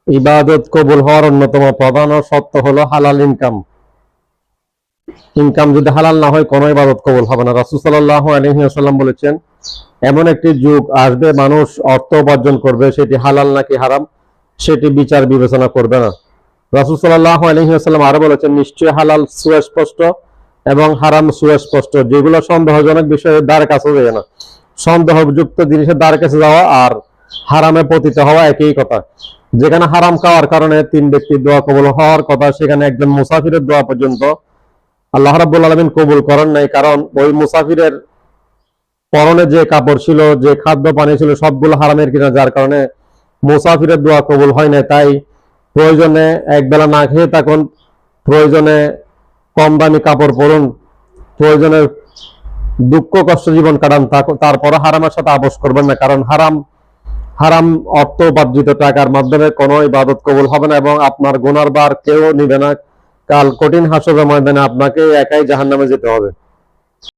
ইবাদত কবুল হওয়ার অন্যতম প্রধান শর্ত হলো হালাল ইনকাম। ইনকাম যদি হালাল না হয় কোনো ইবাদত কবুল হবে না। রাসূল সাল্লাল্লাহু আলাইহি ওয়াসাল্লাম বলেছেন, এমন একটি যুগ আসবে মানুষ অর্থ উপার্জন করবে, সেটি হালাল নাকি হারাম সেটি বিচার বিবেচনা করবে না। রাসূল সাল্লাল্লাহু আলাইহি ওয়াসাল্লাম আরো বলেছেন, নিশ্চয়ই হালাল সুস্পষ্ট এবং হারাম সুস্পষ্ট। যেগুলো সন্দেহজনক বিষয়ের দ্বারে কাছে যায় না, সন্দেহযুক্ত জিনিসের দ্বারে কাছে যাওয়া আর হারামে পতিত হওয়া একই কথা। যেখানে হারাম খাওয়ার কারণে 3 ব্যক্তির দোয়া কবুল হওয়ার কথা, সেখানে একজন মুসাফিরের দোয়া পর্যন্ত আল্লাহ রাব্বুল আলামিন কবুল করেন নাই, কারণ ওই মুসাফিরের পরনে যে কাপড় ছিল, যে খাদ্য পানি ছিল, সবগুলো হারামের কিনা, যার কারণে মুসাফিরের দোয়া কবুল হয় না। তাই প্রয়োজনে একবেলা না খেয়ে থাকুন, প্রয়োজনে কম দামি কাপড় পরুন, প্রয়োজনে দুঃখ কষ্ট জীবন কাটান, তারপর হারামের সাথে আপোষ করবেন না। কারণ হারাম অর্থ উপার্জিত টাকার মাধ্যমে কোনো ইবাদত কবুল হবে না এবং আপনার গুনার ভার কেউ নিবে না। কাল কঠিন হাসরের ময়দানে আপনাকে একাই জাহান্নামে যেতে হবে।